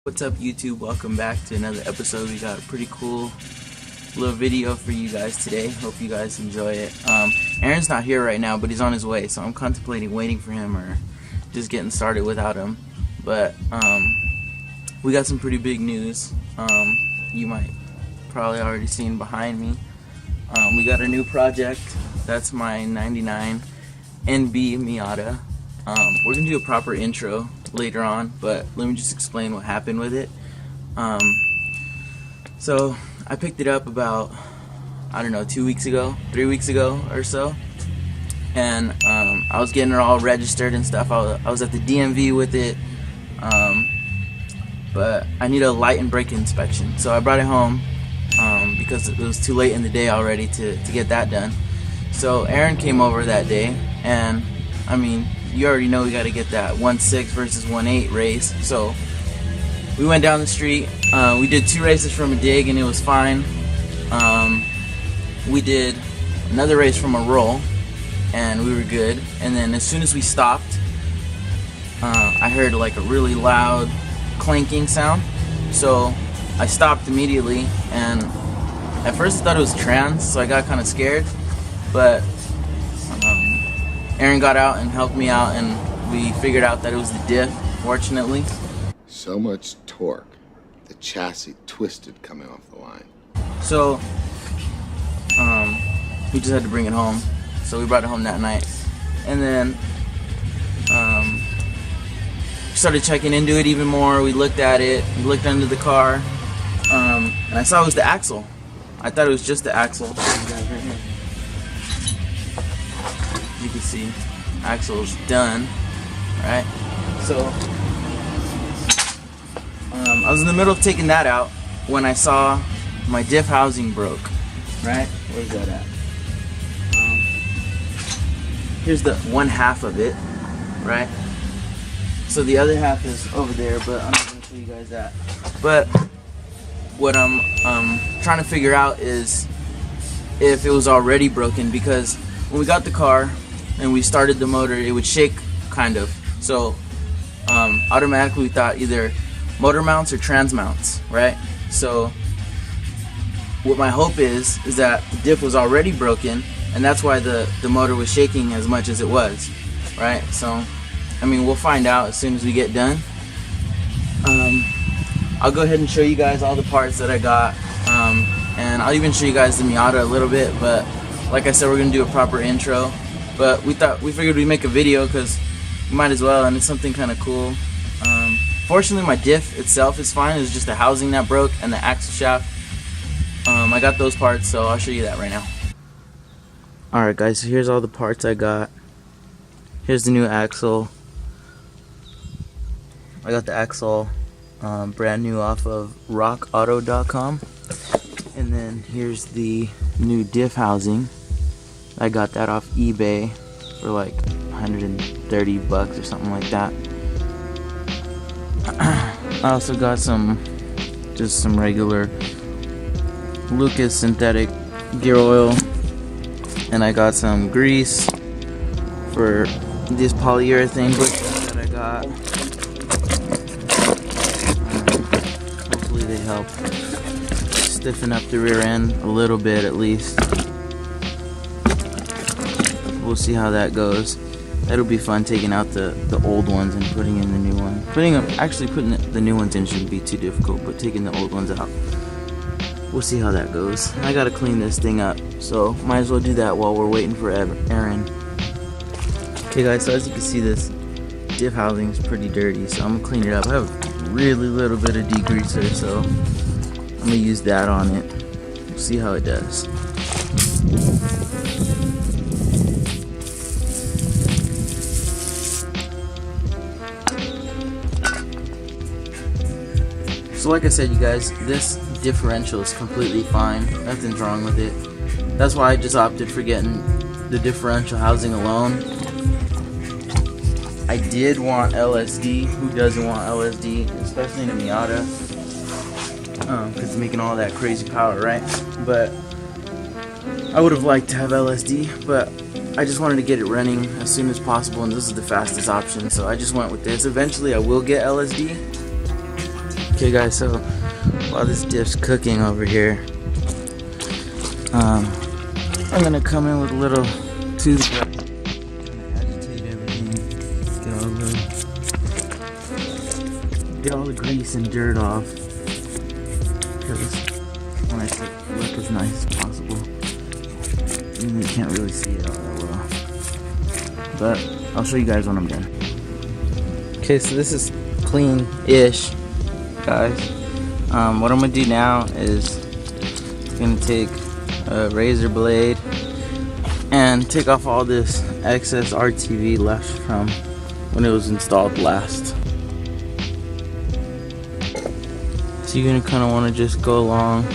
What's up YouTube? Welcome back to another episode. We got a pretty cool little video for you guys today. Hope you guys enjoy it. Aaron's not here right now, but he's on his way, so I'm contemplating waiting for him or just getting started without him. But we got some pretty big news. You might probably already seen behind me. We got a new project. That's my 99 NB Miata. We're gonna do a proper intro later on, but let me just explain what happened with it. So I picked it up about, I don't know, 2 weeks ago, 3 weeks ago or so, and I was getting it all registered and stuff. I was at the DMV with it, but I need a light and brake inspection, so I brought it home because it was too late in the day already to get that done. So Aaron came over that day, and I mean, you already know we got to get that 1.6 versus 1.8 race. So we went down the street. We did 2 races from a dig and it was fine. We did another race from a roll and we were good. And then as soon as we stopped, I heard like a really loud clanking sound. So I stopped immediately, and at first I thought it was trans, so I got kind of scared. But Aaron got out and helped me out, and we figured out that it was the diff, fortunately. So much torque, the chassis twisted coming off the line. So, we just had to bring it home. So we brought it home that night. And then, we started checking into it even more. We looked at it, we looked under the car, and I saw it was the axle. I thought it was just the axle. You can see axle's done, right? So I was in the middle of taking that out when I saw my diff housing broke, right? Where's that at? Here's the one half of it, right? So the other half is over there, but I'm not gonna show you guys that. But what I'm trying to figure out is if it was already broken, because when we got the car and we started the motor, it would shake, kind of. So automatically we thought either motor mounts or trans mounts, right? So what my hope is that the diff was already broken, and that's why the motor was shaking as much as it was, right? So I mean, we'll find out as soon as we get done. I'll go ahead and show you guys all the parts that I got, and I'll even show you guys the Miata a little bit. But like I said, we're gonna do a proper intro. But we figured we'd make a video because we might as well, and it's something kind of cool. Fortunately, my diff itself is fine. It's just the housing that broke and the axle shaft. I got those parts, so I'll show you that right now. Alright guys, so here's all the parts I got. Here's the new axle. I got the axle brand new off of rockauto.com. And then here's the new diff housing. I got that off eBay for like 130 bucks or something like that. I also got just some regular Lucas synthetic gear oil, and I got some grease for this polyurethane bushings that I got. Hopefully they help stiffen up the rear end a little bit at least. We'll see how that goes. That'll be fun, taking out the old ones and putting in the new one. Putting the new ones in shouldn't be too difficult, but taking the old ones out, we'll see how that goes. I gotta clean this thing up, so might as well do that while we're waiting for Aaron. Okay guys, so as you can see, this diff housing is pretty dirty, so I'm gonna clean it up. I have a really little bit of degreaser, so I'm gonna use that on it. We'll see how it does. So like I said, you guys, this differential is completely fine. Nothing's wrong with it. That's why I just opted for getting the differential housing alone. I did want LSD. Who doesn't want LSD? Especially in a Miata. Because it's making all that crazy power, right? But I would have liked to have LSD, but I just wanted to get it running as soon as possible, and this is the fastest option, so I just went with this. Eventually I will get LSD, Okay guys, so while this diff's cooking over here, I'm gonna come in with a little toothbrush, kind of agitate everything, get all the grease and dirt off, because I want it to look as nice as possible. You can't really see it all that well, but I'll show you guys when I'm done. Okay, so this is clean-ish, guys. What I'm gonna do now is gonna take a razor blade and take off all this excess RTV left from when it was installed last. So you're gonna kind of want to just go along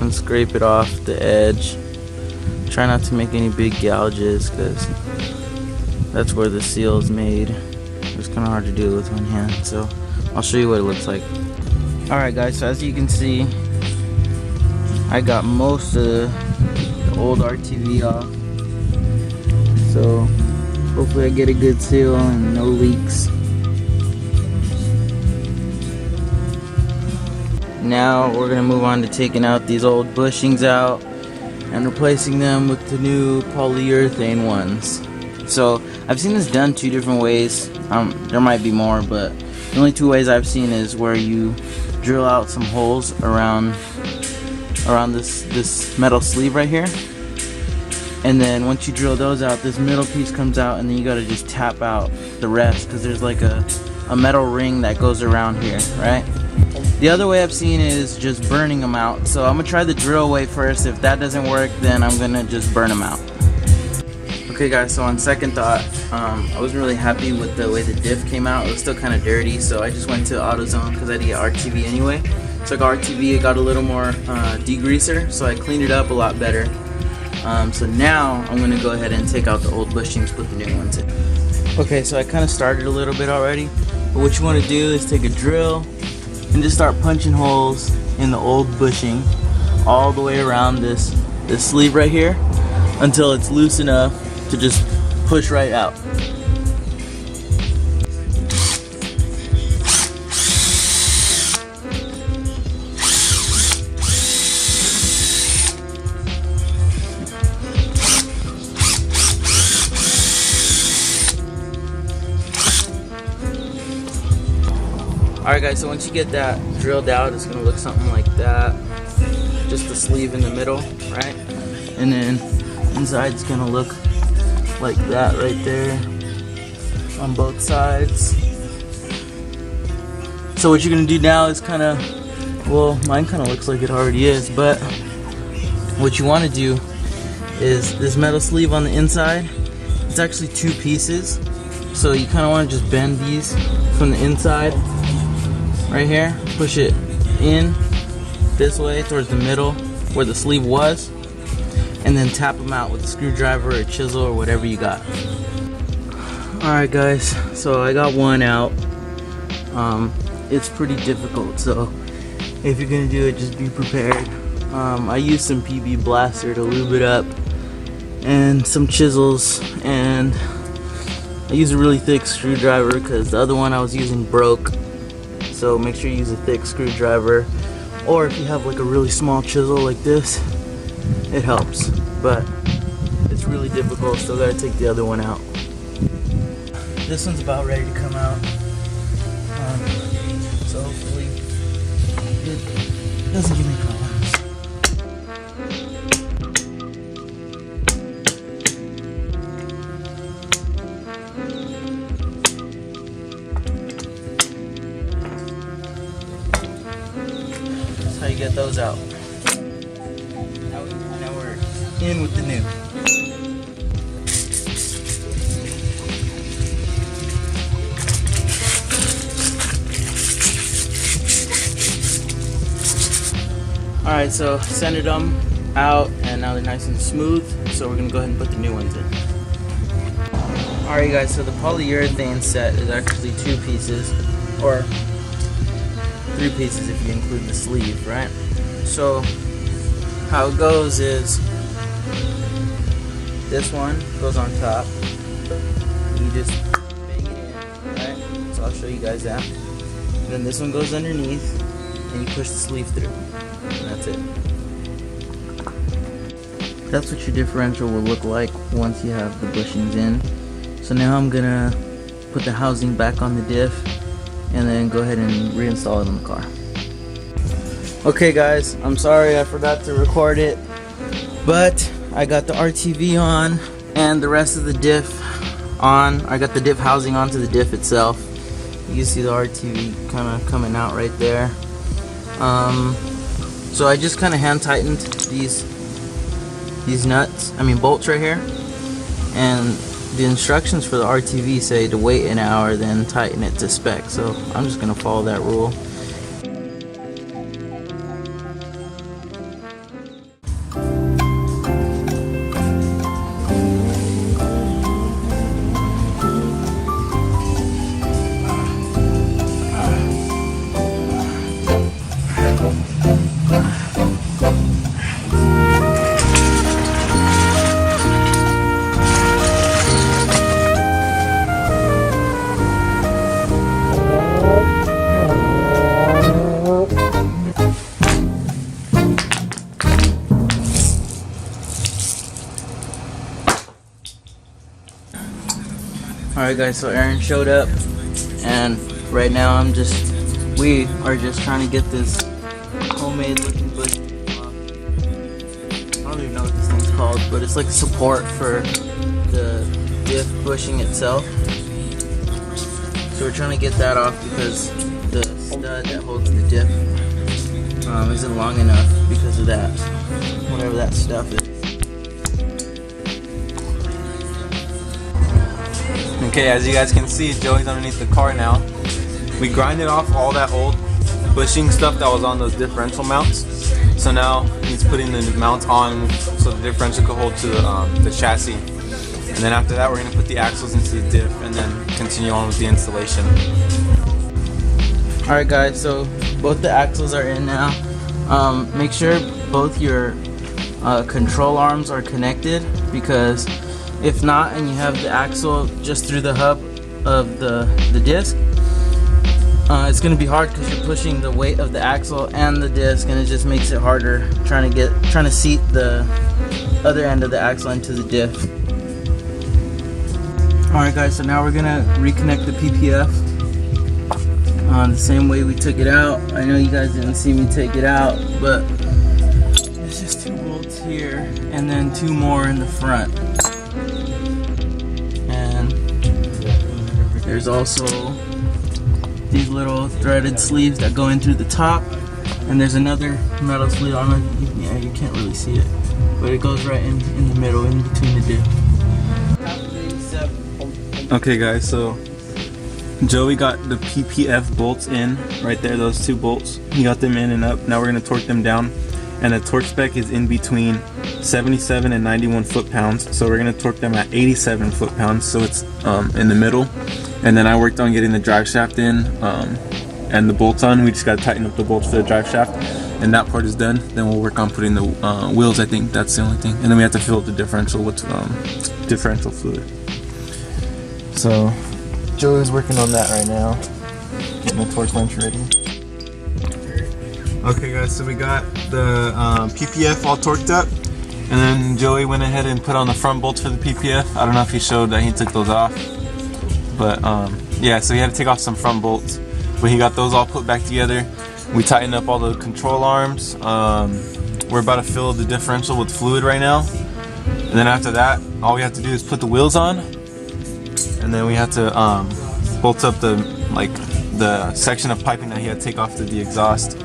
and scrape it off the edge. Try not to make any big gouges, because that's where the seal is made. It's kind of hard to do it with one hand, so I'll show you what it looks like. Alright guys, so as you can see, I got most of the old RTV off, so hopefully I get a good seal and no leaks. Now we're going to move on to taking out these old bushings out and replacing them with the new polyurethane ones. So I've seen this done two different ways. There might be more, but the only two ways I've seen is where you drill out some holes around this metal sleeve right here, and then once you drill those out, this middle piece comes out, and then you got to just tap out the rest, because there's like a metal ring that goes around here, right? The other way I've seen is just burning them out. So I'm gonna try the drill way first. If that doesn't work, then I'm gonna just burn them out. Okay guys, so on second thought, I wasn't really happy with the way the diff came out. It was still kind of dirty, so I just went to AutoZone because I had to get RTV anyway. So I got RTV, it got a little more degreaser, so I cleaned it up a lot better. So now I'm gonna go ahead and take out the old bushings, put the new ones in. Okay, so I kind of started a little bit already, but what you want to do is take a drill and just start punching holes in the old bushing all the way around this sleeve right here until it's loose enough to just push right out. Alright guys, so once you get that drilled out, it's going to look something like that. Just the sleeve in the middle, right? And then inside it's going to look like that right there on both sides. So what you're going to do now is kind of, well, mine kind of looks like it already is, but what you want to do is this metal sleeve on the inside, it's actually two pieces. So you kind of want to just bend these from the inside right here, push it in this way towards the middle where the sleeve was, and then tap them out with a screwdriver or a chisel or whatever you got. Alright guys, so I got one out. It's pretty difficult, so if you're gonna do it, just be prepared. I used some PB Blaster to lube it up and some chisels, and I used a really thick screwdriver because the other one I was using broke. So make sure you use a thick screwdriver, or if you have like a really small chisel like this, it helps, but it's really difficult. Still gotta take the other one out. This one's about ready to come out, so hopefully it doesn't give me problems. How you get those out. Now we're in with the new. Alright, so centered them out and now they're nice and smooth, so we're gonna go ahead and put the new ones in. Alright guys, so the polyurethane set is actually two pieces, or three pieces if you include the sleeve, right? So how it goes is this one goes on top, you just bang it in, right? So I'll show you guys that. And then this one goes underneath, and you push the sleeve through, and that's it. That's what your differential will look like once you have the bushings in. So now I'm gonna put the housing back on the diff and then go ahead and reinstall it in the car. Okay guys, I'm sorry I forgot to record it, but I got the RTV on and the rest of the diff on. I got the diff housing onto the diff itself. You can see the RTV kind of coming out right there. So I just kind of hand tightened these bolts right here, and the instructions for the RTV say to wait an hour then tighten it to spec, so I'm just gonna follow that rule. Alright guys, so Aaron showed up, and right now we are just trying to get this homemade looking bush off. I don't even know what this thing's called, but it's like support for the diff bushing itself. So we're trying to get that off because the stud that holds the diff isn't long enough because of that, whatever that stuff is. Okay, as you guys can see, Joey's underneath the car now. We grinded off all that old bushing stuff that was on those differential mounts. So now he's putting the mounts on so the differential can hold to the chassis. And then after that, we're going to put the axles into the diff and then continue on with the installation. Alright guys, so both the axles are in now. Make sure both your control arms are connected, because if not, and you have the axle just through the hub of the disc, it's going to be hard because you're pushing the weight of the axle and the disc, and it just makes it harder trying to seat the other end of the axle into the diff. Alright guys, so now we're going to reconnect the PPF the same way we took it out. I know you guys didn't see me take it out, but there's just 2 bolts here and then 2 more in the front. There's also these little threaded sleeves that go in through the top, and there's another metal sleeve. I don't know, yeah, you can't really see it, but it goes right in the middle, in between the diff. Okay guys, so Joey got the PPF bolts in right there, those 2 bolts. He got them in and up. Now we're going to torque them down, and the torque spec is in between 77 and 91 foot-pounds, so we're going to torque them at 87 foot-pounds, so it's in the middle. And then I worked on getting the drive shaft in and the bolts on. We just got to tighten up the bolts for the drive shaft, and that part is done. Then we'll work on putting the wheels. I think that's the only thing, and then we have to fill up the differential with differential fluid. So Joey's working on that right now, getting the torque wrench ready. Okay guys, so we got the PPF all torqued up, and then Joey went ahead and put on the front bolts for the PPF. I don't know if he showed that he took those off, but yeah, so he had to take off some front bolts, but he got those all put back together. We tightened up all the control arms. We're about to fill the differential with fluid right now, and then after that, all we have to do is put the wheels on, and then we have to bolt up the section of piping that he had to take off to the exhaust.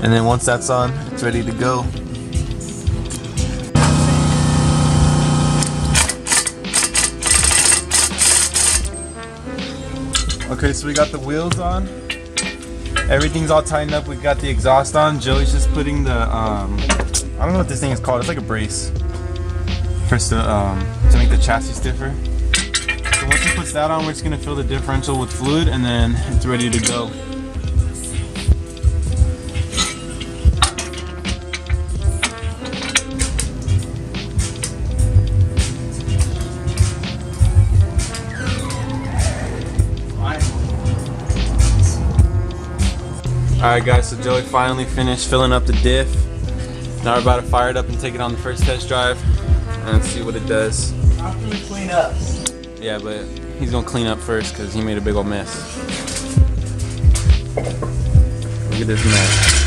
And then once that's on, it's ready to go. Okay, so we got the wheels on. Everything's all tightened up. We got the exhaust on. Joey's just putting the I don't know what this thing is called. It's like a brace to make the chassis stiffer. So once he puts that on, we're just gonna fill the differential with fluid, and then it's ready to go. Alright guys, so Joey finally finished filling up the diff. Now we're about to fire it up and take it on the first test drive and see what it does. I'm gonna clean up. Yeah, but he's gonna clean up first because he made a big old mess. Look at this mess.